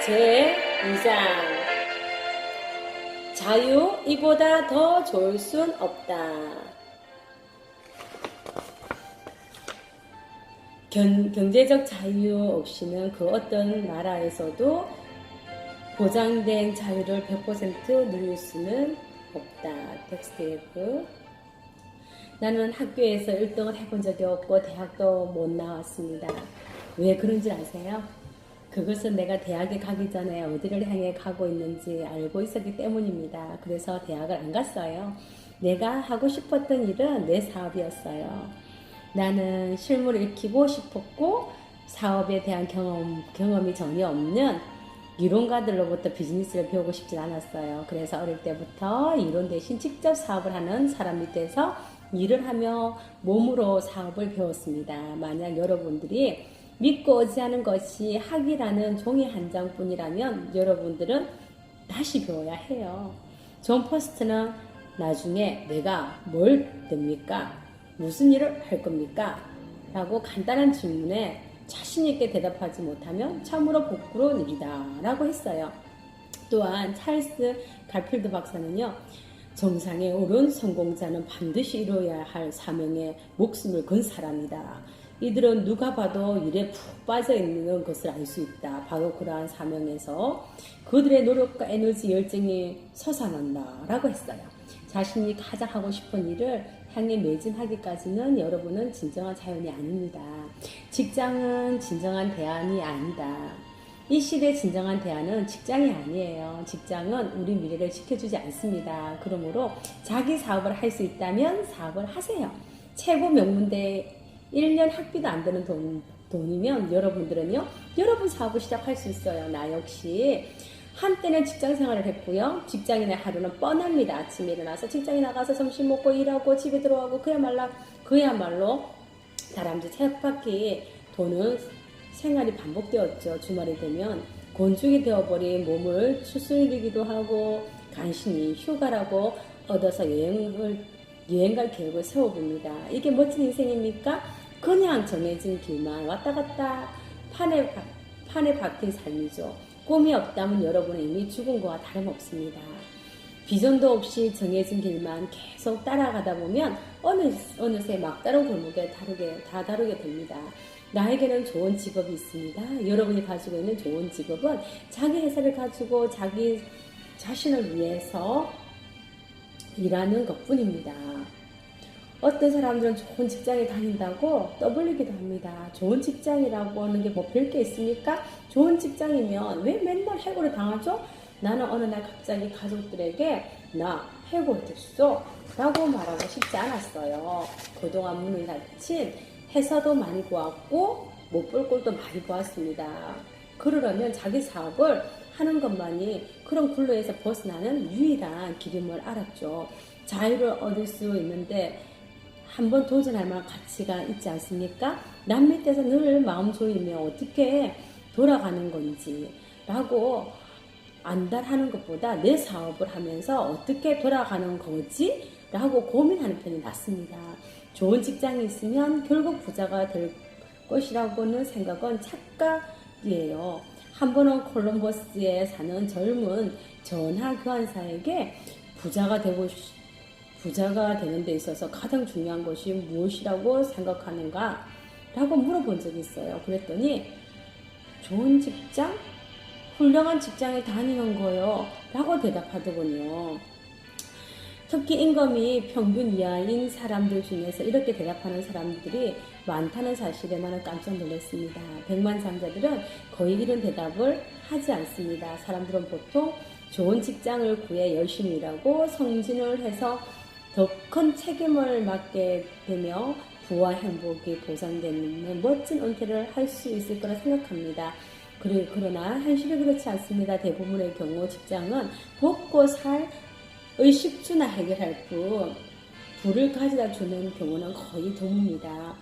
제2장 자유 이보다 더 좋을 순 없다. 경제적 자유 없이는 그 어떤 나라에서도 보장된 자유를 100% 누릴 수는 없다. 텍스트 F. 나는 학교에서 1등을 해본 적이 없고 대학도 못 나왔습니다. 왜 그런지 아세요? 그것은 내가 대학에 가기 전에 어디를 향해 가고 있는지 알고 있었기 때문입니다. 그래서 대학을 안 갔어요. 내가 하고 싶었던 일은 내 사업이었어요. 나는 실물을 익히고 싶었고 사업에 대한 경험이 전혀 없는 이론가들로부터 비즈니스를 배우고 싶진 않았어요. 그래서 어릴 때부터 이론 대신 직접 사업을 하는 사람 밑에서 일을 하며 몸으로 사업을 배웠습니다. 만약 여러분들이 믿고 의지하는 것이 학이라는 종이 한 장뿐이라면 여러분들은 다시 배워야 해요. 존 퍼스트는 나중에 내가 뭘 됩니까? 무슨 일을 할 겁니까? 라고 간단한 질문에 자신있게 대답하지 못하면 참으로 부끄러운 일이다 라고 했어요. 또한 찰스 갈필드 박사는요, 정상에 오른 성공자는 반드시 이루어야 할 사명에 목숨을 건 사람이다. 이들은 누가 봐도 일에 푹 빠져 있는 것을 알 수 있다. 바로 그러한 사명에서 그들의 노력과 에너지, 열정이 솟아난다 라고 했어요. 자신이 가장 하고 싶은 일을 향해 매진하기까지는 여러분은 진정한 자연이 아닙니다. 직장은 진정한 대안이 아니다. 이 시대의 진정한 대안은 직장이 아니에요. 직장은 우리 미래를 지켜주지 않습니다. 그러므로 자기 사업을 할 수 있다면 사업을 하세요. 최고 명문대 1년 학비도 안 되는 돈이면 여러분들은요, 여러분 사업을 시작할 수 있어요. 나 역시 한때는 직장 생활을 했고요. 직장인의 하루는 뻔합니다. 아침에 일어나서 직장에 나가서 점심 먹고 일하고 집에 들어가고 그야말로 다람쥐 쳇바퀴 도는 생활이 반복되었죠. 주말이 되면 곤충이 되어버린 몸을 추스리기도 하고 간신히 휴가라고 얻어서 여행 갈 계획을 세워봅니다. 이게 멋진 인생입니까? 그냥 정해진 길만 왔다 갔다 판에 박힌 삶이죠. 꿈이 없다면 여러분은 이미 죽은 거와 다름없습니다. 비전도 없이 정해진 길만 계속 따라가다 보면 어느새 막다른 골목에 다다르게 됩니다. 나에게는 좋은 직업이 있습니다. 여러분이 가지고 있는 좋은 직업은 자기 회사를 가지고 자기 자신을 위해서 일하는 것뿐입니다. 어떤 사람들은 좋은 직장에 다닌다고 떠벌리기도 합니다. 좋은 직장이라고 하는 게 뭐 별게 있습니까? 좋은 직장이면 왜 맨날 해고를 당하죠? 나는 어느 날 갑자기 가족들에게 나 해고됐어 라고 말하고 싶지 않았어요. 그동안 문을 닫힌 회사도 많이 보았고 못 볼 꼴도 많이 보았습니다. 그러려면 자기 사업을 하는 것만이 그런 굴레에서 벗어나는 유일한 길임을 알았죠. 자유를 얻을 수 있는데 한번 도전할 만한 가치가 있지 않습니까? 남 밑에서 늘 마음 조이며 어떻게 돌아가는 건지 라고 안달하는 것보다 내 사업을 하면서 어떻게 돌아가는 거지? 라고 고민하는 편이 낫습니다. 좋은 직장이 있으면 결국 부자가 될 것이라고는 생각은 착각이에요. 한 번은 콜럼버스에 사는 젊은 전하 교환사에게 부자가 되는 데 있어서 가장 중요한 것이 무엇이라고 생각하는가? 라고 물어본 적이 있어요. 그랬더니 좋은 직장? 훌륭한 직장에 다니는 거요 라고 대답하더군요. 특히 임금이 평균 이하인 사람들 중에서 이렇게 대답하는 사람들이 많다는 사실에 나는 깜짝 놀랐습니다. 백만장자들은 거의 이런 대답을 하지 않습니다. 사람들은 보통 좋은 직장을 구해 열심히 일하고 성진을 해서 더 큰 책임을 맡게 되며 부와 행복이 보장되는 멋진 은퇴를 할 수 있을 거라 생각합니다. 그러나 현실이 그렇지 않습니다. 대부분의 경우 직장은 먹고 살 의식주나 해결할 뿐 부를 가져다 주는 경우는 거의 드뭅니다.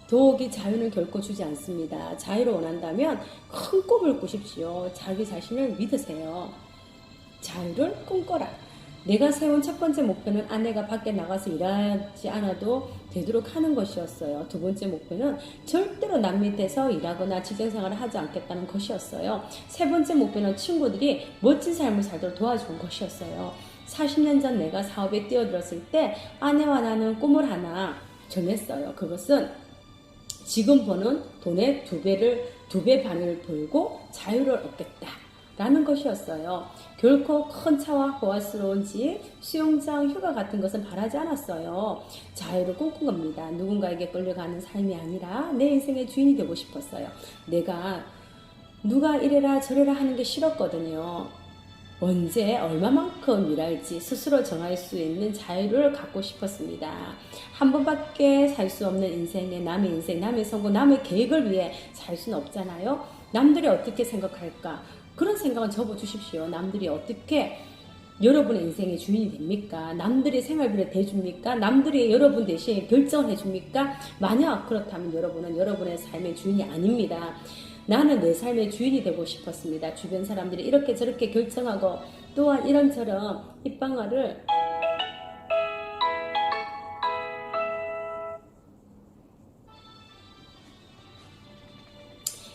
더욱이 자유는 결코 주지 않습니다. 자유를 원한다면 큰 꿈을 꾸십시오. 자기 자신을 믿으세요. 자유를 꿈꿔라. 내가 세운 첫 번째 목표는 아내가 밖에 나가서 일하지 않아도 되도록 하는 것이었어요. 두 번째 목표는 절대로 남 밑에서 일하거나 직장생활을 하지 않겠다는 것이었어요. 세 번째 목표는 친구들이 멋진 삶을 살도록 도와주는 것이었어요. 40년 전 내가 사업에 뛰어들었을 때 아내와 나는 꿈을 하나 정했어요. 그것은 지금 버는 돈의 두 배 반을 벌고 자유를 얻겠다. 라는 것이었어요. 결코 큰 차와 호화스러운 집, 수영장, 휴가 같은 것은 바라지 않았어요. 자유를 꿈꾼 겁니다. 누군가에게 끌려가는 삶이 아니라 내 인생의 주인이 되고 싶었어요. 내가 누가 이래라 저래라 하는 게 싫었거든요. 언제 얼마만큼 일할지 스스로 정할 수 있는 자유를 갖고 싶었습니다. 한 번밖에 살 수 없는 인생에 남의 인생, 남의 성공, 남의 계획을 위해 살 수는 없잖아요. 남들이 어떻게 생각할까? 그런 생각은 접어주십시오. 남들이 어떻게 여러분의 인생의 주인이 됩니까? 남들이 생활비를 대줍니까? 남들이 여러분 대신 결정을 해줍니까? 만약 그렇다면 여러분은 여러분의 삶의 주인이 아닙니다. 나는 내 삶의 주인이 되고 싶었습니다. 주변 사람들이 이렇게 저렇게 결정하고 또한 이런저런 입방아를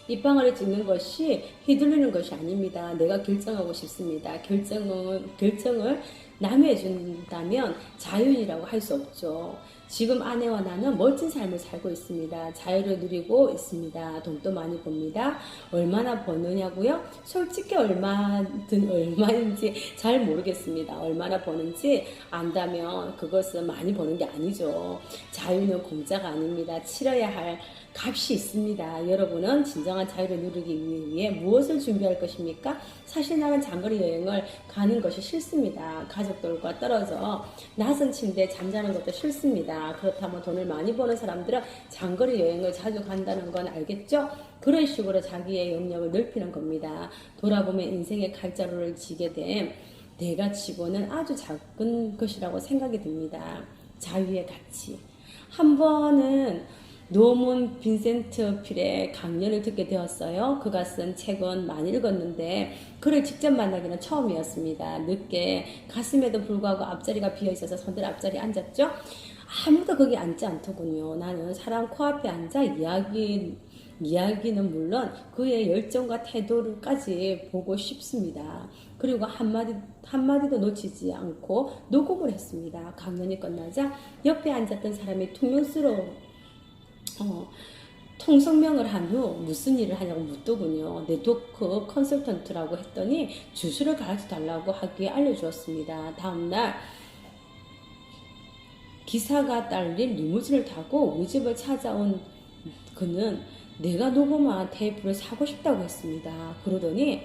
입방아를 찍는 것이 휘둘리는 것이 아닙니다. 내가 결정하고 싶습니다. 결정을 남이 해준다면 자유인이라고 할 수 없죠. 지금 아내와 나는 멋진 삶을 살고 있습니다. 자유를 누리고 있습니다. 돈도 많이 법니다. 얼마나 버느냐고요? 솔직히 얼마인지 잘 모르겠습니다. 얼마나 버는지 안다면 그것은 많이 버는 게 아니죠. 자유는 공짜가 아닙니다. 치러야 할 값이 있습니다. 여러분은 진정한 자유를 누리기 위해 무엇을 준비할 것입니까? 사실 나는 장거리 여행을 가는 것이 싫습니다. 가족들과 떨어져 낯선 침대에 잠자는 것도 싫습니다. 그렇다면 돈을 많이 버는 사람들은 장거리 여행을 자주 간다는 건 알겠죠? 그런 식으로 자기의 영역을 넓히는 겁니다. 돌아보면 인생의 칼자루를 쥐게 된 내가 치고는 아주 작은 것이라고 생각이 듭니다. 자유의 가치. 한 번은 노먼 빈센트 필의 강연을 듣게 되었어요. 그가 쓴 책은 많이 읽었는데 그를 직접 만나기는 처음이었습니다. 늦게 갔음에도 불구하고 앞자리가 비어있어서 선들 앞자리에 앉았죠. 아무도 거기 앉지 않더군요. 나는 사람 코앞에 앉아 이야기는 물론 그의 열정과 태도를까지 보고 싶습니다. 그리고 한마디도 놓치지 않고 녹음을 했습니다. 강연이 끝나자 옆에 앉았던 사람이 통성명을 한 후 무슨 일을 하냐고 묻더군요. 네트워크 컨설턴트라고 했더니 주소를 가르쳐 달라고 하기에 알려주었습니다. 다음날 기사가 딸린 리무진을 타고 우리 집을 찾아온 그는 내가 녹음한 테이프를 사고 싶다고 했습니다. 그러더니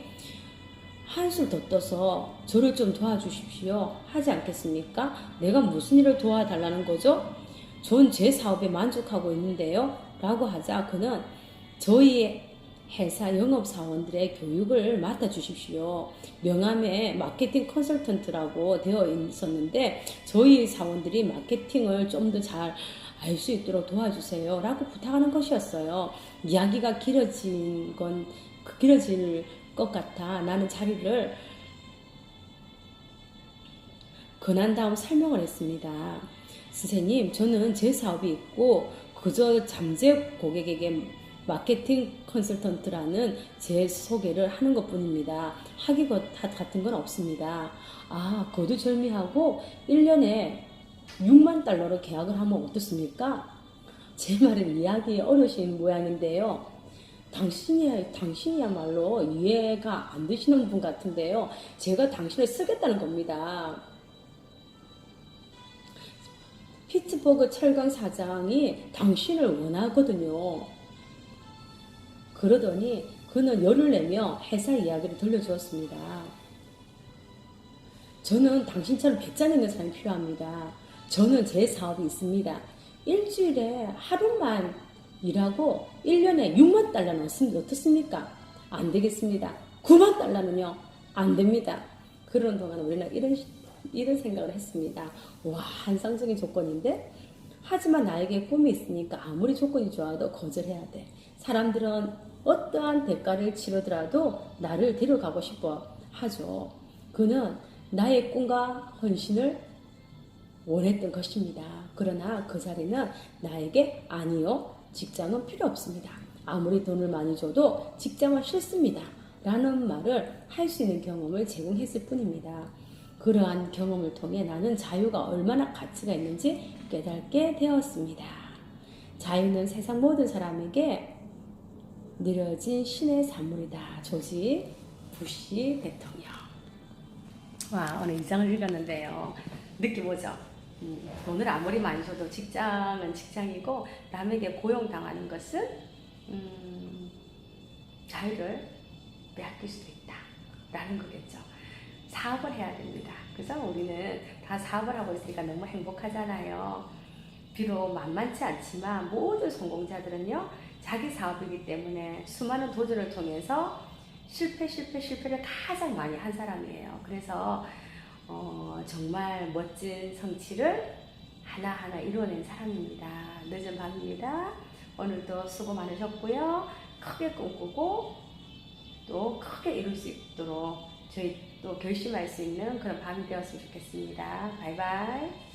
한술 더 떠서 저를 좀 도와주십시오 하지 않겠습니까? 내가 무슨 일을 도와달라는 거죠? 전 제 사업에 만족하고 있는데요 라고 하자 그는 저희 회사 영업사원들의 교육을 맡아주십시오. 명함에 마케팅 컨설턴트라고 되어 있었는데 저희 사원들이 마케팅을 좀 더 잘 알 수 있도록 도와주세요 라고 부탁하는 것이었어요. 이야기가 길어질 것 같아 나는 자리를 권한 다음 설명을 했습니다. 선생님, 저는 제 사업이 있고 그저 잠재 고객에게 마케팅 컨설턴트라는 제 소개를 하는 것뿐입니다. 학위 같은 건 없습니다. 아, 거두절미하고 1년에 6만 달러로 계약을 하면 어떻습니까? 제 말은 이해하기 어려우신 모양인데요. 당신이야말로 이해가 안 되시는 분 같은데요. 제가 당신을 쓰겠다는 겁니다. 피츠버그 철강 사장이 당신을 원하거든요. 그러더니 그는 열을 내며 회사 이야기를 들려주었습니다. 저는 당신처럼 배짱 있는 사람이 필요합니다. 저는 제 사업이 있습니다. 일주일에 하루만 일하고 1년에 6만 달러는 어떻습니까? 안 되겠습니다. 9만 달러는요? 안 됩니다. 그런 동안 우리는 이런 생각을 했습니다. 와, 환상적인 조건인데? 하지만 나에게 꿈이 있으니까 아무리 조건이 좋아도 거절해야 돼. 사람들은 어떠한 대가를 치르더라도 나를 데려가고 싶어 하죠. 그는 나의 꿈과 헌신을 원했던 것입니다. 그러나 그 자리는 나에게 아니요, 직장은 필요 없습니다. 아무리 돈을 많이 줘도 직장은 싫습니다. 라는 말을 할 수 있는 경험을 제공했을 뿐입니다. 그러한 경험을 통해 나는 자유가 얼마나 가치가 있는지 깨닫게 되었습니다. 자유는 세상 모든 사람에게 느려진 신의 산물이다. 조지 부시 대통령. 와, 오늘 이 장을 읽었는데요. 느낌 오죠? 돈을 아무리 많이 줘도 직장은 직장이고 남에게 고용당하는 것은 자유를 빼앗길 수도 있다 라는 거겠죠. 사업을 해야 됩니다. 그래서 우리는 다 사업을 하고 있으니까 너무 행복하잖아요. 비록 만만치 않지만 모든 성공자들은요, 자기 사업이기 때문에 수많은 도전을 통해서 실패를 가장 많이 한 사람이에요. 그래서 정말 멋진 성취를 하나하나 이루어낸 사람입니다. 늦은 밤입니다. 오늘도 수고 많으셨고요. 크게 꿈꾸고 또 크게 이룰 수 있도록 저희 또 결심할 수 있는 그런 밤이 되었으면 좋겠습니다. 바이바이.